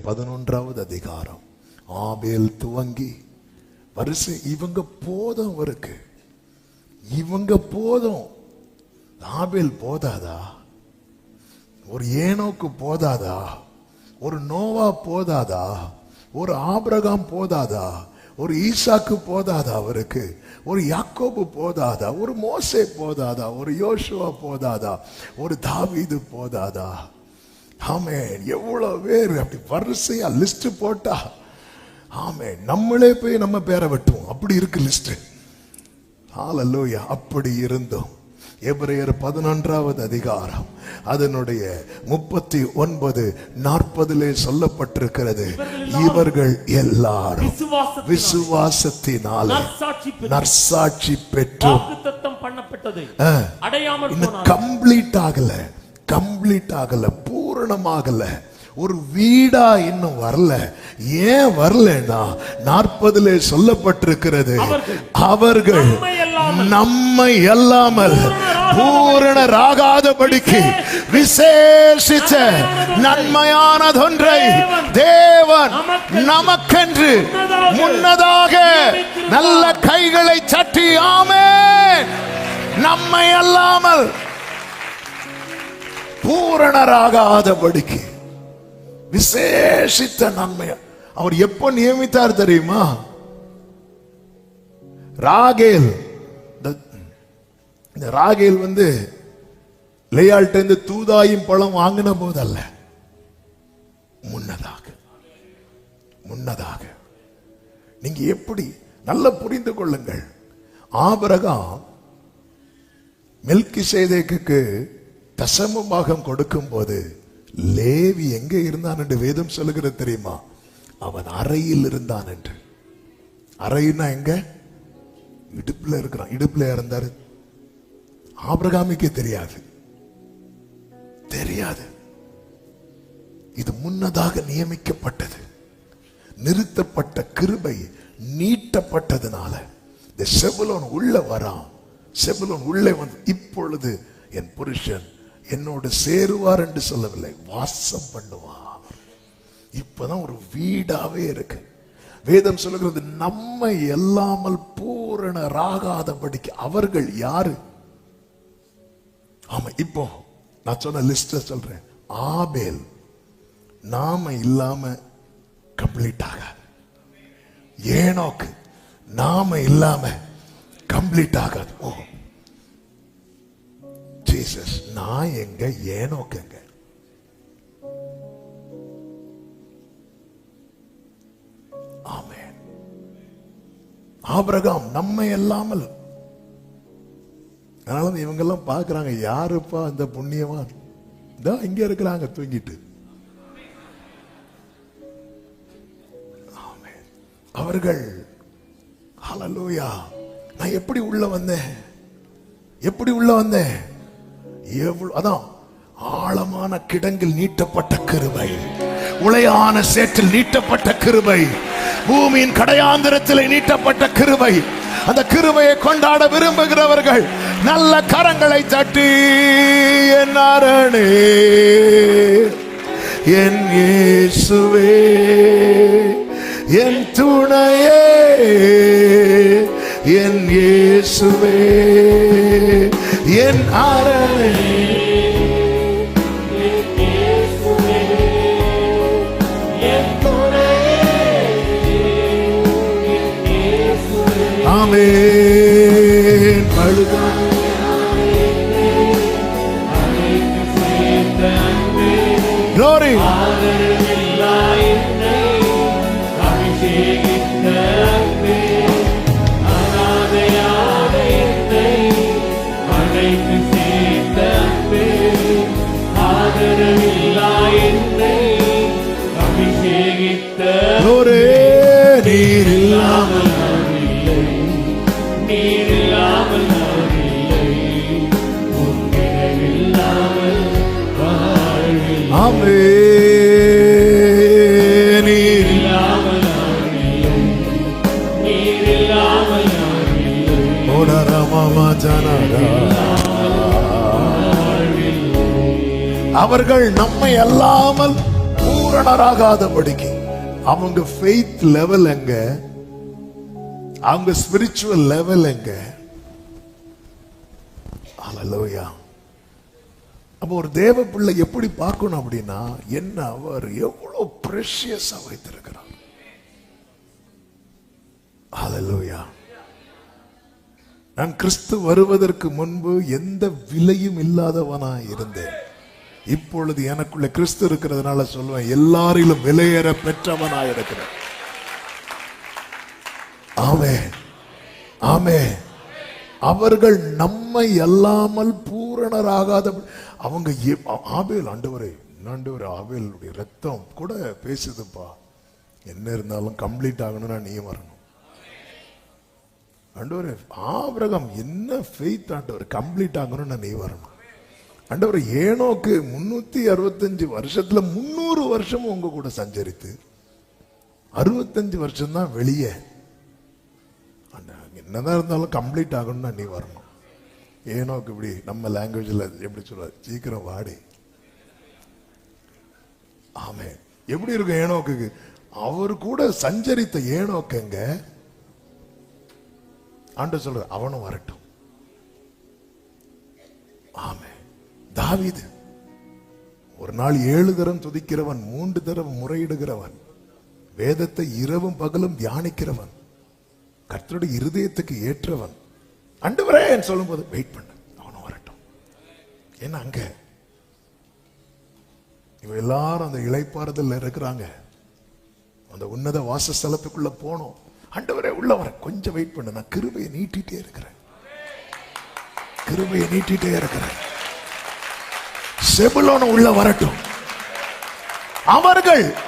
11வது அதிகாரம் ஆபேல் துவங்கி வரிசை. இவங்க போதும், அவருக்கு இவங்க போதும். ஆபேல் போதாதா? ஒரு ஏனோக்கு போதாதா? ஒரு நோவா போதாதா? ஒரு ஆபிரகாம் போதாதா? ஒரு ஈசாக்கு போதாதா? அவருக்கு ஒரு யாக்கோபு போதாதா? ஒரு மோசே போதாதா? ஒரு யோசுவா போதாதா? ஒரு தாவீது போதாதா? ஆமென். எவ்வளவு பேர் அப்படி வரிசையா லிஸ்ட் போட்டா, ஆமென், நம்மளே போய் நம்ம பேரை வெட்டுவோம். அப்படி இருக்கு லிஸ்ட். ஹல்லேலூயா. அப்படி இருந்தோம். எபிரேயர் 11வது அதிகாரம் அதனுடைய 39-40 சொல்லப்பட்டிருக்கிறது. இவர்கள் எல்லாரும் விசுவாசத்தினாலே நற்சாட்சி பெற்று கம்ப்ளீட் ஆகல, பூரணமாகல, ஒரு வீடா இன்னும் வரல. ஏன் வரலன்னா 40 சொல்லப்பட்டிருக்கிறது, அவர்கள் நம்மை அல்லாமல் பூரணராகாதபடிக்கு விசேஷித்த நன்மையானதொன்றை தேவன் நமக்கென்று முன்னதாக நல்ல கைகளை தட்டி ஆமென், நம்மை அல்லாமல் பூரணராகாதபடிக்கு விசேஷித்த நன்மை அவர் எப்போ நியமித்தார் தெரியுமா? ராகேல், இந்த ராகேல் லேயாள்கிட்ட இருந்து தூதாயும் பழம் வாங்கின போதல்ல, முன்னதாக. நீங்க எப்படி நல்லா புரிந்து கொள்ளுங்கள். ஆபிரகாம் மெல்கிசேதேக்குக்கு தசமபாகம் கொடுக்கும் போது லேவி எங்க இருந்தான் என்று வேதம் சொல்லுகிறது தெரியுமா? அவன் அறையில் இருந்தான் என்று. அறைன்னா எங்க? இடுப்புல இருக்கிறான். இடுப்புல இருந்தாரு. ஆபிரகாமுக்கே தெரியாது. இது முன்னதாக நியமிக்கப்பட்டது. நிறுத்தப்பட்ட கிருபை நீட்டப்பட்டதுனால இந்த செபுலோன் உள்ள வரான். செபுலோன் உள்ளே வந்து இப்பொழுது என் புருஷன் என்னோடு சேருவார் என்று சொல்லவில்லை, வாசம் பண்ணுவார். இப்பதான் ஒரு வீடாவே இருக்கு. வேதம் சொல்லுகிறது நம்மை எல்லாமல் பூரணராகாதபடிக்கு அவர்கள் யாரு? ஆமா, இப்போ நான் சொன்ன லிஸ்ட சொல்றேன். ஆபேல் நாம இல்லாம கம்ப்ளீட் ஆகாது. ஏனோக்கு நாம இல்லாம கம்ப்ளீட் ஆகாது. ஓ ஜீசஸ், நான் எங்க? ஏனோக்கு எங்க? ஆமென். ஆபிரகாம் நம்மை இல்லாமல். அதனால இவங்க எல்லாம் பாக்குறாங்க, யாருப்பா அந்த புண்ணியவான்? இங்க இருக்கிறாங்க தூங்கிட்டு. ஆமென். அவர்கள் ஹல்லேலூயா. நான் எப்படி உள்ள வந்தேன்? அதான் ஆழமான கிடங்கில் நீட்டப்பட்ட கிருபை, உளையான சேற்றில் நீட்டப்பட்ட கிருபை, பூமியின் கடையாந்திரத்தில் நீட்டப்பட்ட கிருபை. அந்த கிருபையை கொண்டாட விரும்புகிறவர்கள் நல்ல கரங்களை தட்டி, என் அரணே, என் இயேசுவே, என் துணையே, என் இயேசுவே, என் அரணே, ஆமென். Glory. Glory. அவர்கள் நம்மை அல்லாமல் பூரண பூரணராகாதபடிக்கு அவங்க ஃபெய்த் லெவல் எங்க, அவங்க ஸ்பிரிச்சுவல் லெவல் எங்க? ஹல்லேலூயா. அப்ப ஒரு தேவ பிள்ளை எப்படி பார்க்கணும் அப்படின்னா, என்ன அவர் எவ்வளவு பிரஷியஸா வைத்திருக்கிறார். ஹல்லேலூயா. நான் கிறிஸ்து வருவதற்கு முன்பு எந்த விலையும் இல்லாதவனா இருந்தேன். இப்பொழுது எனக்குள்ள கிறிஸ்து இருக்கிறதுனால சொல்லுவேன், எல்லாரிலும் விலையேற பெற்றவனா இருக்கிறேன். ஆமென், ஆமென். அவர்கள் நம்மை அல்லாமல் பூரணராகாத அவங்க ஆபேல், ஆண்டவரே ஆபேலுடைய ரத்தம் கூட பேசுதுப்பா, என்ன இருந்தாலும் கம்ப்ளீட் ஆகணும்னா நீ வரணும். ஆண்டவரே ஆபிரகாம் என்ன ஃபெய்த், ஆண்டவர் கம்ப்ளீட் ஆகணும்னா நீ வரணும். ஆண்டவர் ஏனோக்கு 365 வருஷத்துல 300 வருஷம் உங்க கூட சஞ்சரித்து 65 வருஷம் தான் வெளியே. என்னதான் இருந்தாலும் கம்ப்ளீட் ஆகணும்னா நீ வரணும். ஏனோக்கு இப்படி நம்ம லாங்குவேஜ்ல எப்படி சொல்றாரு, சீக்கிரம் வாடி. ஆமே, எப்படி இருக்கும் ஏனோக்கு? அவர் கூட சஞ்சரித்த ஏனோக்குங்க ஆண்டவர் சொல்ற அவனும் வரட்டும். ஆமே. தாவீது ஒரு நாள் 7 தரம் துதிக்கிறவன், 3 தரம் முறையிடுகிறவன், வேதத்தை இரவும் பகலும் தியானிக்கிறவன், கர்த்தருடைய இருதயத்துக்கு ஏற்றவன். ஆண்டவரே சொல்லும் போது வெயிட் பண்ணு, அவனும் வரட்டும். ஏன்னா அங்க இவ எல்லாரும் அந்த இளைப்பாறுதல் இருக்கிறாங்க. அந்த உன்னத வாசஸ்தலத்துக்குள்ள போனோம். ஆண்டவரே உள்ள வர, கொஞ்சம் வெயிட் பண்ணு, நான் கிருபையை நீட்டிட்டே இருக்கிறேன், கிருபையை நீட்டிட்டே இருக்கிறேன். செபுலோன் உள்ள வரட்டும்.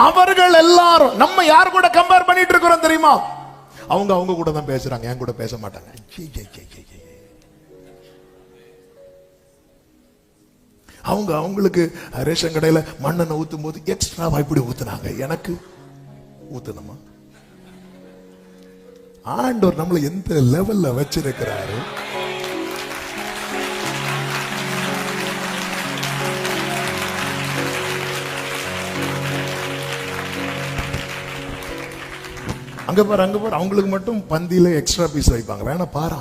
அவர்கள் எல்லாரும் நம்ம யார் கூட கம்பேர் பண்ணிட்டு இருக்கிறோம் தெரியுமா? அவங்க கூட தான் பேசுறாங்க, என் கூட பேச மாட்டாங்க. அவங்களுக்கு ரேஷன் கடையில மண்ணெண்ணெய் ஊத்தும் போது எக்ஸ்ட்ரா இப்படி ஊத்துனாங்க, எனக்கு ஊத்தணுமா? ஆண்டவர் நம்மளை எந்த லெவல்ல வச்சிருக்கிறாரு. அங்க பாரு அவங்களுக்கு மட்டும் பந்தியில எக்ஸ்ட்ரா பீஸ் வைப்பாங்க. வேணா பாரா,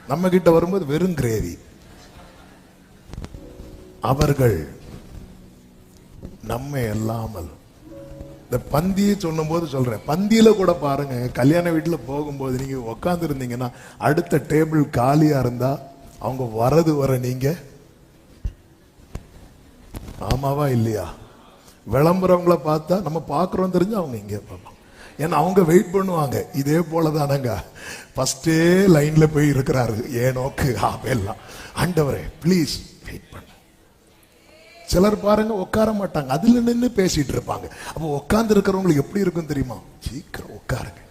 நம்ம கிட்ட வரும்போது வெறும் கிரேவி. அவர்கள் நம்மை அல்லாமல், இந்த பந்தியை சொல்லும் போது சொல்றேன், பந்தியில கூட பாருங்க, கல்யாண வீட்டுல போகும்போது நீங்க உட்கார்ந்து இருந்தீங்கன்னா அடுத்த டேபிள் காலியா இருந்தா அவங்க வரது வர நீங்க ஆமாவா இல்லையா? விளம்பரவங்களை பார்த்தா நம்ம பாக்குறோம் தெரிஞ்சு அவங்க இங்கே பார்ப்பாங்க. ஏன்னா அவங்க வெயிட் பண்ணுவாங்க. இதே போலதானங்க ஃபர்ஸ்டே லைன்ல போய் இருக்கிறாரு ஏனோக்கு ஆபேல்லாம். ஆண்டவரே ப்ளீஸ் வெயிட் பண்ண. சிலர் பாருங்க உட்கார மாட்டாங்க, அதுல நின்று பேசிட்டு இருப்பாங்க. அப்ப உட்கார்ந்து இருக்கிறவங்களுக்கு எப்படி இருக்கும் தெரியுமா? சீக்கிரம் உட்காருங்க.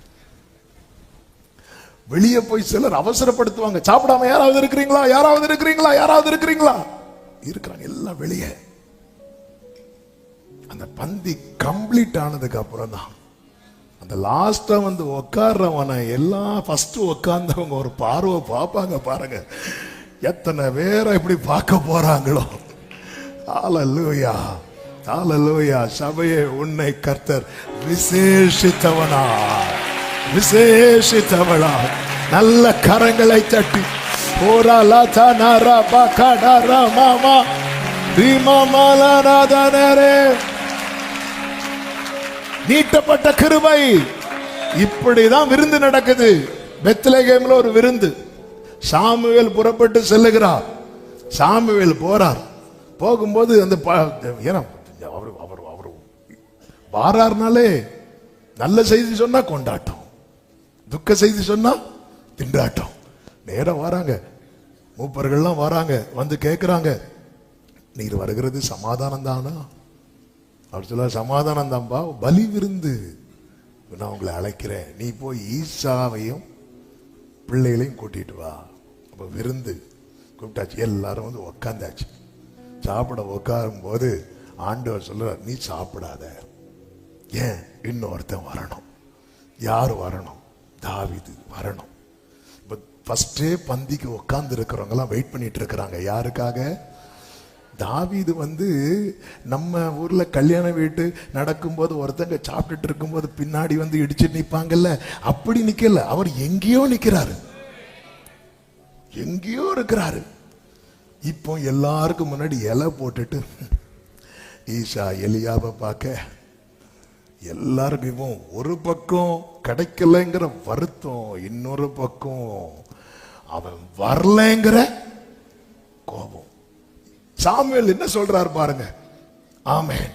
வெளியே போய் சிலர் அவசரப்படுத்துவாங்க, சாப்பிடாம யாராவது இருக்கிறீங்களா, யாராவது இருக்கிறீங்களா, யாராவது இருக்கிறீங்களா, இருக்கிறாங்க எல்லாம் வெளியே. அந்த பந்தி கம்ப்ளீட் ஆனதுக்கு அப்புறம் தான் அந்த லாஸ்டா வந்து உட்கார்றவன எல்லாம் ஃபர்ஸ்ட் உட்கார்ந்தவங்க ஒரு பார்வை பார்ப்பாங்க. பாருங்க எத்தனை பேரை இப்படி பார்க்க போறாங்களோ. ஹல்லேலூயா, ஹல்லேலூயா. சபையே, உன்னை கர்த்தர் விசேஷித்தவனா, விசேஷித்தவனா. நல்ல கரங்களை தட்டி ஓரா லாதா நாரா பகடரா மாமா ரீமா மாலாராதனரே. நீட்டப்பட்ட கிருபை. இப்படிதான் விருந்து நடக்குது. பெத்லகேம்ல ஒரு விருந்து. சாமுவேல் புறப்பட்டு செல்லுகிறார். சாமுவேல் போறார். போகும்போது அந்த அவர் வாரார்னாலே நல்ல செய்தி சொன்னா கொண்டாட்டம், துக்க செய்தி சொன்னா திண்டாட்டம். நேரம் வராங்க, மூப்பர்கள்லாம் வராங்க, வந்து கேட்கிறாங்க, நீர் வருகிறது சமாதானம் தானா? அவர் சொல்ல, சமாதானம் தான்பா, பலி விருந்து நான் உங்களை அழைக்கிறேன், நீ போய் ஈசாவையும் பிள்ளைகளையும் கூட்டிட்டு வா. அப்ப விருந்து கூப்பிட்டாச்சு. எல்லாரும் வந்து உக்காந்தாச்சு. சாப்பிட உட்காரும் போது ஆண்டவர் சொல்றார், நீ சாப்பிடாத, ஏன் இன்னொருத்தன் வரணும். யார் வரணும்? தாவீது வரணும். இப்ப ஃபர்ஸ்டே பந்திக்கு உட்கார்ந்து இருக்கிறவங்க எல்லாம் வெயிட் பண்ணிட்டு இருக்கிறாங்க. யாருக்காக? தாவீது நம்ம ஊர்ல கல்யாண வீட்டு நடக்கும்போது ஒருத்தங்க சாப்பிட்டுட்டு இருக்கும்போது பின்னாடி இடிச்சு நிப்பாங்கல்ல, அப்படி நிக்கல. அவர் எங்கேயோ நிக்கிறாரு, எங்கேயோ இருக்கிறாரு. இப்போ எல்லாருக்கும் முன்னாடி இலை போட்டுட்டு ஈசா எலியாவை பார்க்க எல்லாருக்கும் ஒரு பக்கம் கிடைக்கலங்கிற வருத்தம், இன்னொரு பக்கம் அவன் வரலங்கிற கோபம். சாமுவேல் என்ன சொல்றார் பாருங்க. ஆமென்.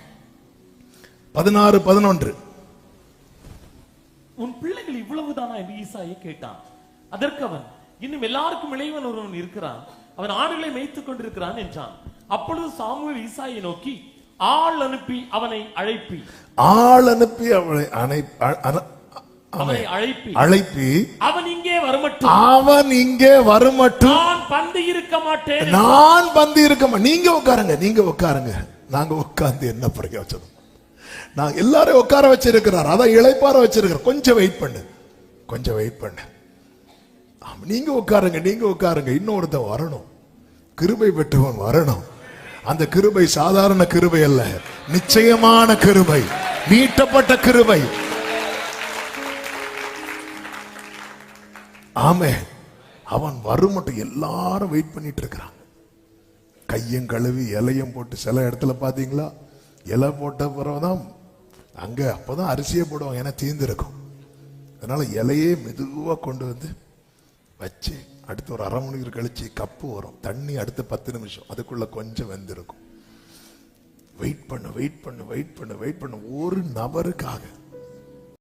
16:11 உன் பிள்ளைகள் இவ்வளவுதானா என்று ஈசாயை கேட்டான். அதற்கு அவன், இன்னும் எல்லாருக்கும் இளையவன் ஒருவன் இருக்கிறான், அவன் ஆடுகளை மேய்த்துக் கொண்டிருக்கிறான் என்றான். அப்பொழுது சாமுவேல் ஈசாயை நோக்கி, ஆள் அனுப்பி அவனை அழைப்பி, ஆள் அனுப்பி அவனை அழைப்பி அவன் இங்கே வரமட்டும், அவன் இங்கே வரமட்டும், நான் பந்தி இருக்க மாட்டேன், நான் பந்தி இருக்க மாட்டேன். நீங்க உட்காருங்க, நீங்க உட்காருங்க. நாங்க உட்கார்ந்து என்ன பிரயோஜனம்? நாங்க எல்லாரும் உட்கார வச்சிருக்கிறார், அதான் இளைப்பார வச்சிருக்கிறார். கொஞ்சம் வெயிட் பண்ணு, கொஞ்சம் வெயிட் பண்ணு. நீங்க உட்காருங்க, நீங்க உட்காருங்க. இன்னொருத்தன் வரணும், கிருபை பெற்றவன் வரணும். அந்த கிருபை சாதாரண கிருபை அல்ல, நிச்சயமான கிருபை, மீட்டப்பட்ட கிருபை. ஆமே. அவன் வரும் மட்டும் எல்லாரும் வெயிட் பண்ணிட்டு இருக்கிறாங்க. கையும் கழுவி இலையும் போட்டு, சில இடத்துல பாத்தீங்களா இலை போட்ட பிறகுதான் அங்க அப்பதான் அரிசியே போடுவாங்க, ஏன்னா தீர்ந்திருக்கும். அதனால இலையே மெதுவா கொண்டு வச்சு அடுத்து ஒரு அரை மணி நேரம் கழிச்சு கப்பு வரும் தண்ணி, அடுத்த 10 நிமிஷம், அதுக்குள்ள கொஞ்சம் வெந்திருக்கும். வெயிட் பண்ண வெயிட் பண்ண வெயிட் பண்ண வெயிட் பண்ண ஒரு நபருக்காக